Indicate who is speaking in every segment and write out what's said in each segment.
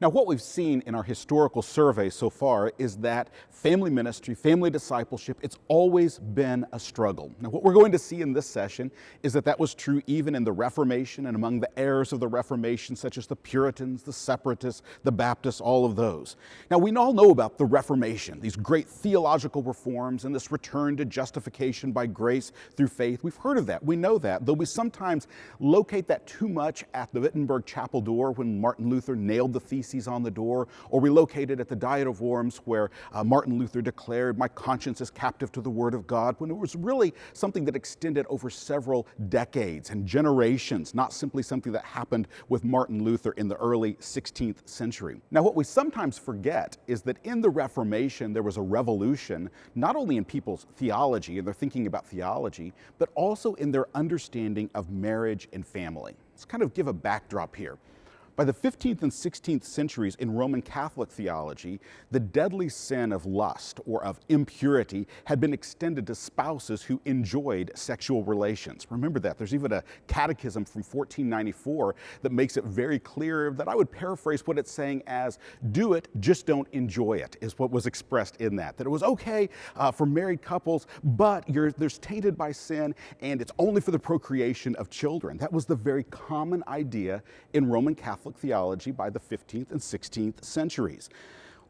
Speaker 1: Now, what we've seen in our historical survey so far is that family ministry, family discipleship, it's always been a struggle. Now, what we're going to see in this session is that that was true even in the Reformation and among the heirs of the Reformation, such as the Puritans, the Separatists, the Baptists, all of those. Now, we all know about the Reformation, these great theological reforms and this return to justification by grace through faith. We've heard of that. We know that, though we sometimes locate that too much at the Wittenberg chapel door when Martin Luther nailed the theses on the door, or we locate it at the Diet of Worms where Martin Luther declared, "My conscience is captive to the Word of God," when it was really something that extended over several decades and generations, not simply something that happened with Martin Luther in the early 16th century. Now, what we sometimes forget is that in the Reformation there was a revolution, not only in people's theology and their thinking about theology, but also in their understanding of marriage and family. Let's kind of give a backdrop here. By the 15th and 16th centuries in Roman Catholic theology, the deadly sin of lust or of impurity had been extended to spouses who enjoyed sexual relations. Remember that. There's even a catechism from 1494 that makes it very clear that I would paraphrase what it's saying as, "Do it, just don't enjoy it," is what was expressed in that. That it was okay for married couples, but there's tainted by sin and it's only for the procreation of children. That was the very common idea in Roman Catholic theology by the 15th and 16th centuries.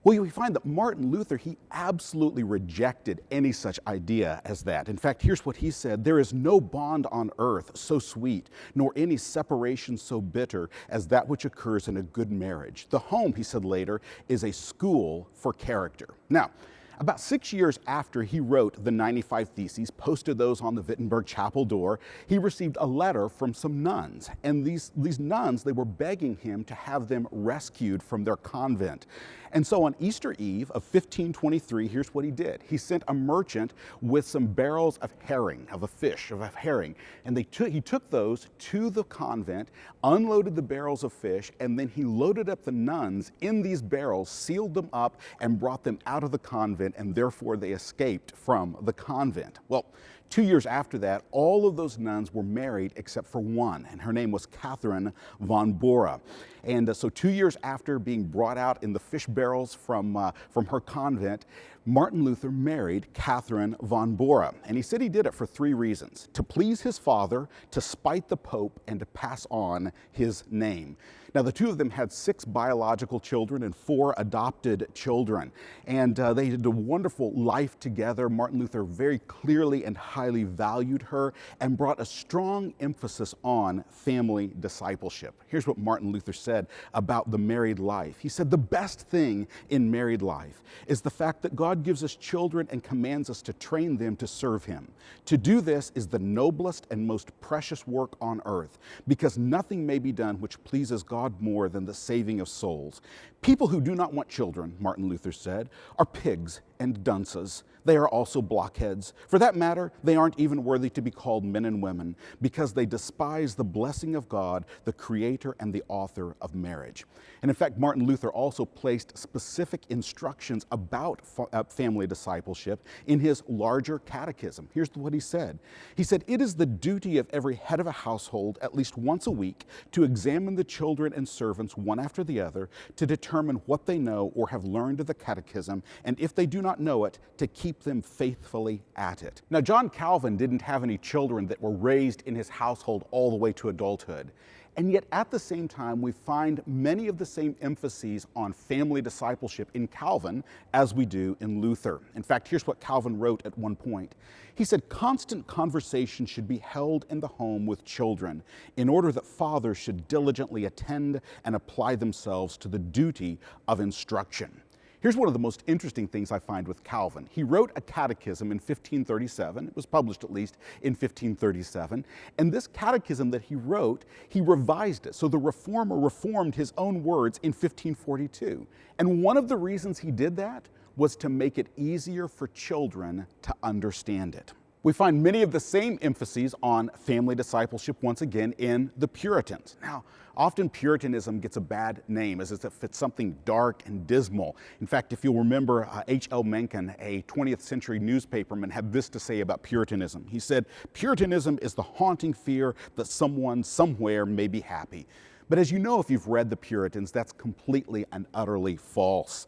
Speaker 1: Well, we find that Martin Luther, he absolutely rejected any such idea as that. In fact, here's what he said: "There is no bond on earth so sweet, nor any separation so bitter as that which occurs in a good marriage. The home," he said later, "is a school for character." Now, about 6 years after he wrote the 95 Theses, posted those on the Wittenberg chapel door, he received a letter from some nuns. And these nuns, they were begging him to have them rescued from their convent. And so on Easter Eve of 1523, here's what he did. He sent a merchant with some barrels of herring, of a herring. And he took those to the convent, unloaded the barrels of fish, and then he loaded up the nuns in these barrels, sealed them up, and brought them out of the convent, and therefore they escaped from the convent. Well, 2 years after that, all of those nuns were married except for one, and her name was Catherine von Bora. And so 2 years after being brought out in the fish barrels from her convent, Martin Luther married Catherine von Bora. And he said he did it for 3 reasons: to please his father, to spite the Pope, and to pass on his name. Now, the two of them had 6 biological children and 4 adopted children. And they had a wonderful life together. Martin Luther very clearly and highly valued her and brought a strong emphasis on family discipleship. Here's what Martin Luther said about the married life. He said, "The best thing in married life is the fact that God gives us children and commands us to train them to serve Him. To do this is the noblest and most precious work on earth, because nothing may be done which pleases God more than the saving of souls. People who do not want children," Martin Luther said, "are pigs and dunces. They are also blockheads. For that matter, they aren't even worthy to be called men and women, because they despise the blessing of God, the creator and the author of marriage." And in fact, Martin Luther also placed specific instructions about family discipleship in his larger catechism. Here's what he said. He said, "It is the duty of every head of a household at least once a week to examine the children and servants one after the other, to determine what they know or have learned of the catechism, and if they do not know it, to keep them faithfully at it." Now, John Calvin didn't have any children that were raised in his household all the way to adulthood. And yet at the same time, we find many of the same emphases on family discipleship in Calvin as we do in Luther. In fact, here's what Calvin wrote at one point. He said, "Constant conversation should be held in the home with children, in order that fathers should diligently attend and apply themselves to the duty of instruction." Here's one of the most interesting things I find with Calvin. He wrote a catechism in 1537. It was published at least in 1537. And this catechism that he wrote, he revised it. So the reformer reformed his own words in 1542. And one of the reasons he did that was to make it easier for children to understand it. We find many of the same emphases on family discipleship once again in the Puritans. Now, often Puritanism gets a bad name as if it's something dark and dismal. In fact, if you'll remember, H.L. Mencken, a 20th century newspaperman, had this to say about Puritanism. He said, "Puritanism is the haunting fear that someone somewhere may be happy. But as you know, if you've read the Puritans, that's completely and utterly false.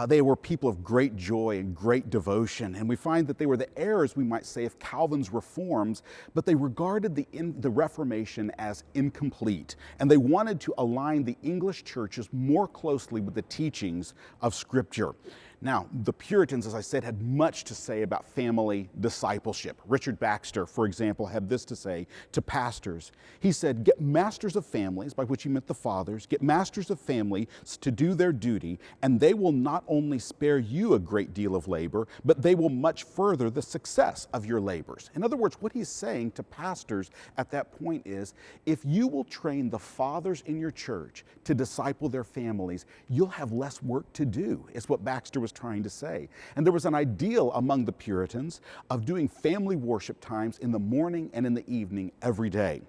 Speaker 1: They were people of great joy and great devotion, and we find that they were the heirs, we might say, of Calvin's reforms, but they regarded the Reformation as incomplete, and they wanted to align the English churches more closely with the teachings of Scripture. Now, the Puritans, as I said, had much to say about family discipleship. Richard Baxter, for example, had this to say to pastors. He said, "Get masters of families," by which he meant the fathers, "get masters of families to do their duty, and they will not only spare you a great deal of labor, but they will much further the success of your labors." In other words, what he's saying to pastors at that point is, if you will train the fathers in your church to disciple their families, you'll have less work to do, is what Baxter was trying to say. And there was an ideal among the Puritans of doing family worship times in the morning and in the evening every day.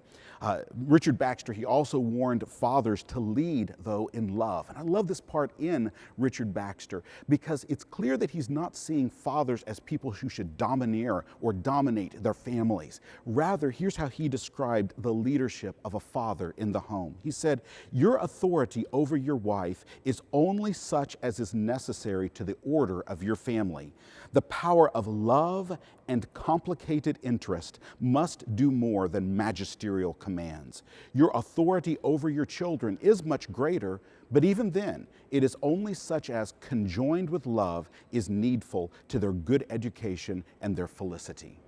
Speaker 1: Richard Baxter, he also warned fathers to lead, though, in love. And I love this part in Richard Baxter because it's clear that he's not seeing fathers as people who should domineer or dominate their families. Rather, here's how he described the leadership of a father in the home. He said, "Your authority over your wife is only such as is necessary to the order of your family. The power of love and complicated interest must do more than magisterial commands. Your authority over your children is much greater, but even then, it is only such as, conjoined with love, is needful to their good education and their felicity."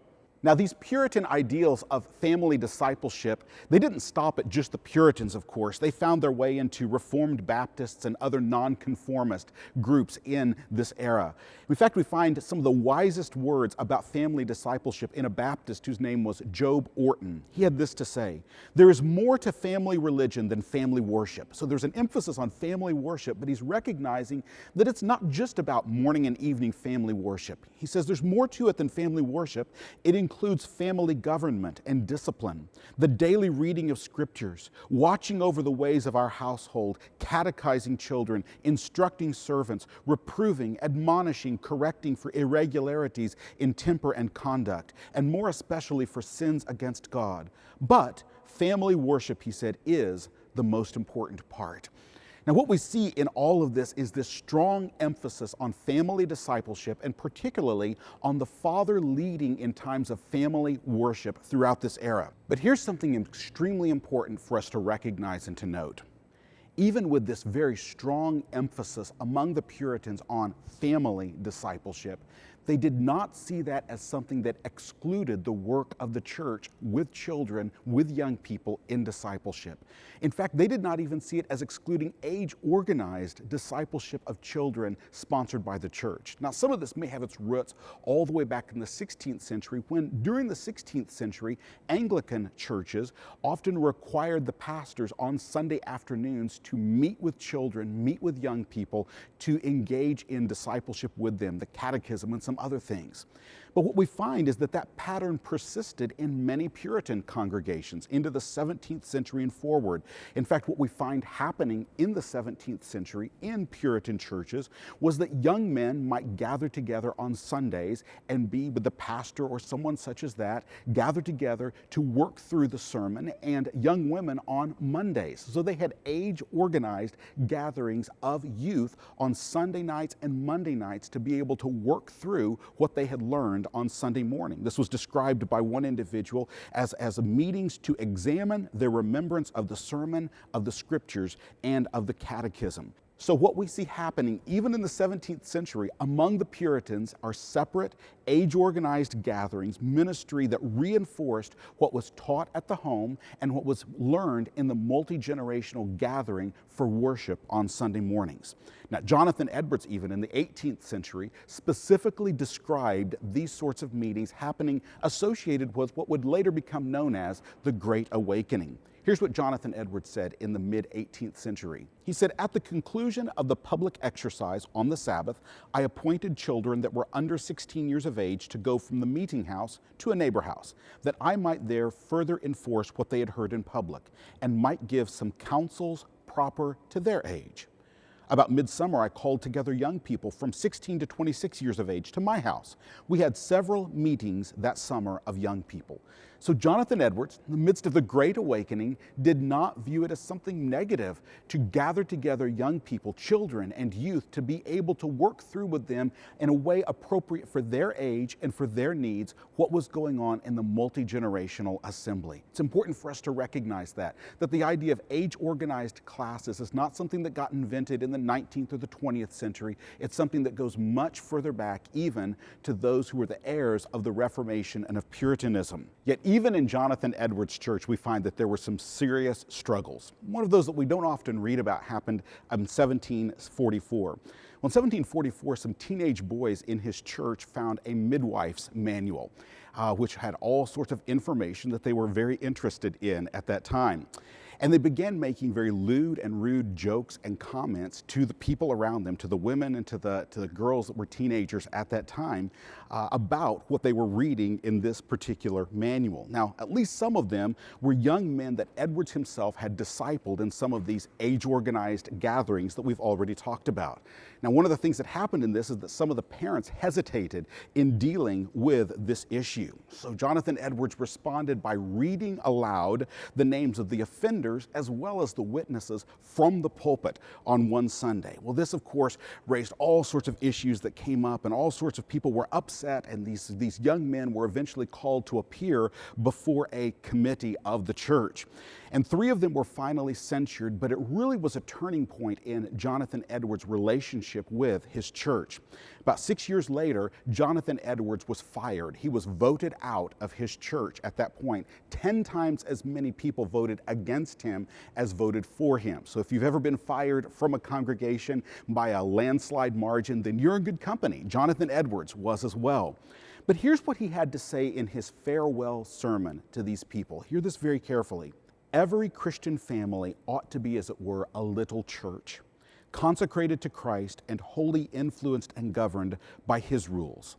Speaker 1: Now, these Puritan ideals of family discipleship, they didn't stop at just the Puritans, of course. They found their way into Reformed Baptists and other nonconformist groups in this era. In fact, we find some of the wisest words about family discipleship in a Baptist whose name was Job Orton. He had this to say, "There is more to family religion than family worship." So there's an emphasis on family worship, but he's recognizing that it's not just about morning and evening family worship. He says there's more to it than family worship. It includes family government and discipline, the daily reading of scriptures, watching over the ways of our household, catechizing children, instructing servants, reproving, admonishing, correcting for irregularities in temper and conduct, and more especially for sins against God. But family worship, he said, is the most important part. Now, what we see in all of this is this strong emphasis on family discipleship, and particularly on the father leading in times of family worship throughout this era. But here's something extremely important for us to recognize and to note. Even with this very strong emphasis among the Puritans on family discipleship, they did not see that as something that excluded the work of the church with children, with young people in discipleship. In fact, they did not even see it as excluding age-organized discipleship of children sponsored by the church. Now, some of this may have its roots all the way back in the 16th century, when during the 16th century, Anglican churches often required the pastors on Sunday afternoons to meet with children, meet with young people, to engage in discipleship with them, the catechism and some other things. But what we find is that that pattern persisted in many Puritan congregations into the 17th century and forward. In fact, what we find happening in the 17th century in Puritan churches was that young men might gather together on Sundays and be with the pastor or someone such as that, gather together to work through the sermon, and young women on Mondays. So they had age-organized gatherings of youth on Sunday nights and Monday nights to be able to work through what they had learned on Sunday morning. This was described by one individual as meetings to examine their remembrance of the sermon, of the scriptures, and of the catechism. So what we see happening even in the 17th century among the Puritans are separate, age-organized gatherings, ministry that reinforced what was taught at the home and what was learned in the multi-generational gathering for worship on Sunday mornings. Now, Jonathan Edwards, even in the 18th century, specifically described these sorts of meetings happening associated with what would later become known as the Great Awakening. Here's what Jonathan Edwards said in the mid-18th century. He said, "At the conclusion of the public exercise on the Sabbath, I appointed children that were under 16 years of age to go from the meeting house to a neighbor house, that I might there further enforce what they had heard in public, and might give some counsels proper to their age. About midsummer, I called together young people from 16 to 26 years of age to my house. We had several meetings that summer of young people. So Jonathan Edwards, in the midst of the Great Awakening, did not view it as something negative to gather together young people, children and youth, to be able to work through with them in a way appropriate for their age and for their needs what was going on in the multi-generational assembly. It's important for us to recognize that the idea of age-organized classes is not something that got invented in the 19th or the 20th century. It's something that goes much further back, even to those who were the heirs of the Reformation and of Puritanism. Yet even in Jonathan Edwards' church, we find that there were some serious struggles. One of those that we don't often read about happened in 1744. Well, in 1744, some teenage boys in his church found a midwife's manual, which had all sorts of information that they were very interested in at that time. And they began making very lewd and rude jokes and comments to the people around them, to the women and to the girls that were teenagers at that time, about what they were reading in this particular manual. Now, at least some of them were young men that Edwards himself had discipled in some of these age-organized gatherings that we've already talked about. Now, one of the things that happened in this is that some of the parents hesitated in dealing with this issue. So Jonathan Edwards responded by reading aloud the names of the offenders as well as the witnesses from the pulpit on one Sunday. Well, this, of course, raised all sorts of issues that came up, and all sorts of people were upset, and these young men were eventually called to appear before a committee of the church. And 3 of them were finally censured, but it really was a turning point in Jonathan Edwards' relationship with his church. About 6 years later, Jonathan Edwards was fired. He was voted out of his church at that point. 10 times as many people voted against him as voted for him. So if you've ever been fired from a congregation by a landslide margin, then you're in good company. Jonathan Edwards was as well. But here's what he had to say in his farewell sermon to these people. Hear this very carefully. Every Christian family ought to be, as it were, a little church, consecrated to Christ and wholly influenced and governed by His rules.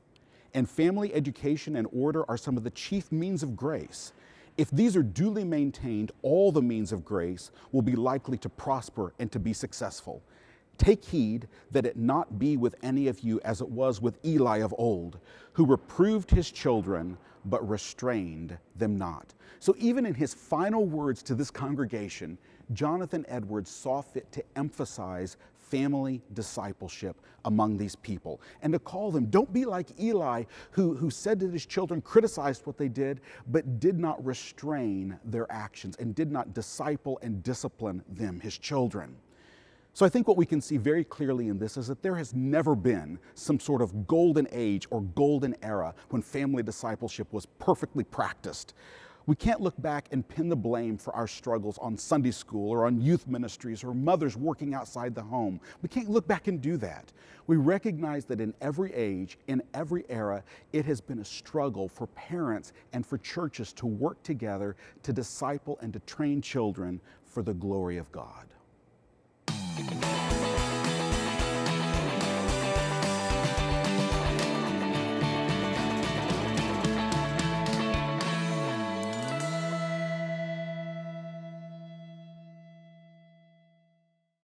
Speaker 1: And family education and order are some of the chief means of grace. If these are duly maintained, all the means of grace will be likely to prosper and to be successful. Take heed that it not be with any of you as it was with Eli of old, who reproved his children, but restrained them not. So even in his final words to this congregation, Jonathan Edwards saw fit to emphasize family discipleship among these people and to call them, don't be like Eli, who said that his children criticized what they did, but did not restrain their actions and did not disciple and discipline them, his children. So I think what we can see very clearly in this is that there has never been some sort of golden age or golden era when family discipleship was perfectly practiced. We can't look back and pin the blame for our struggles on Sunday school or on youth ministries or mothers working outside the home. We can't look back and do that. We recognize that in every age, in every era, it has been a struggle for parents and for churches to work together to disciple and to train children for the glory of God.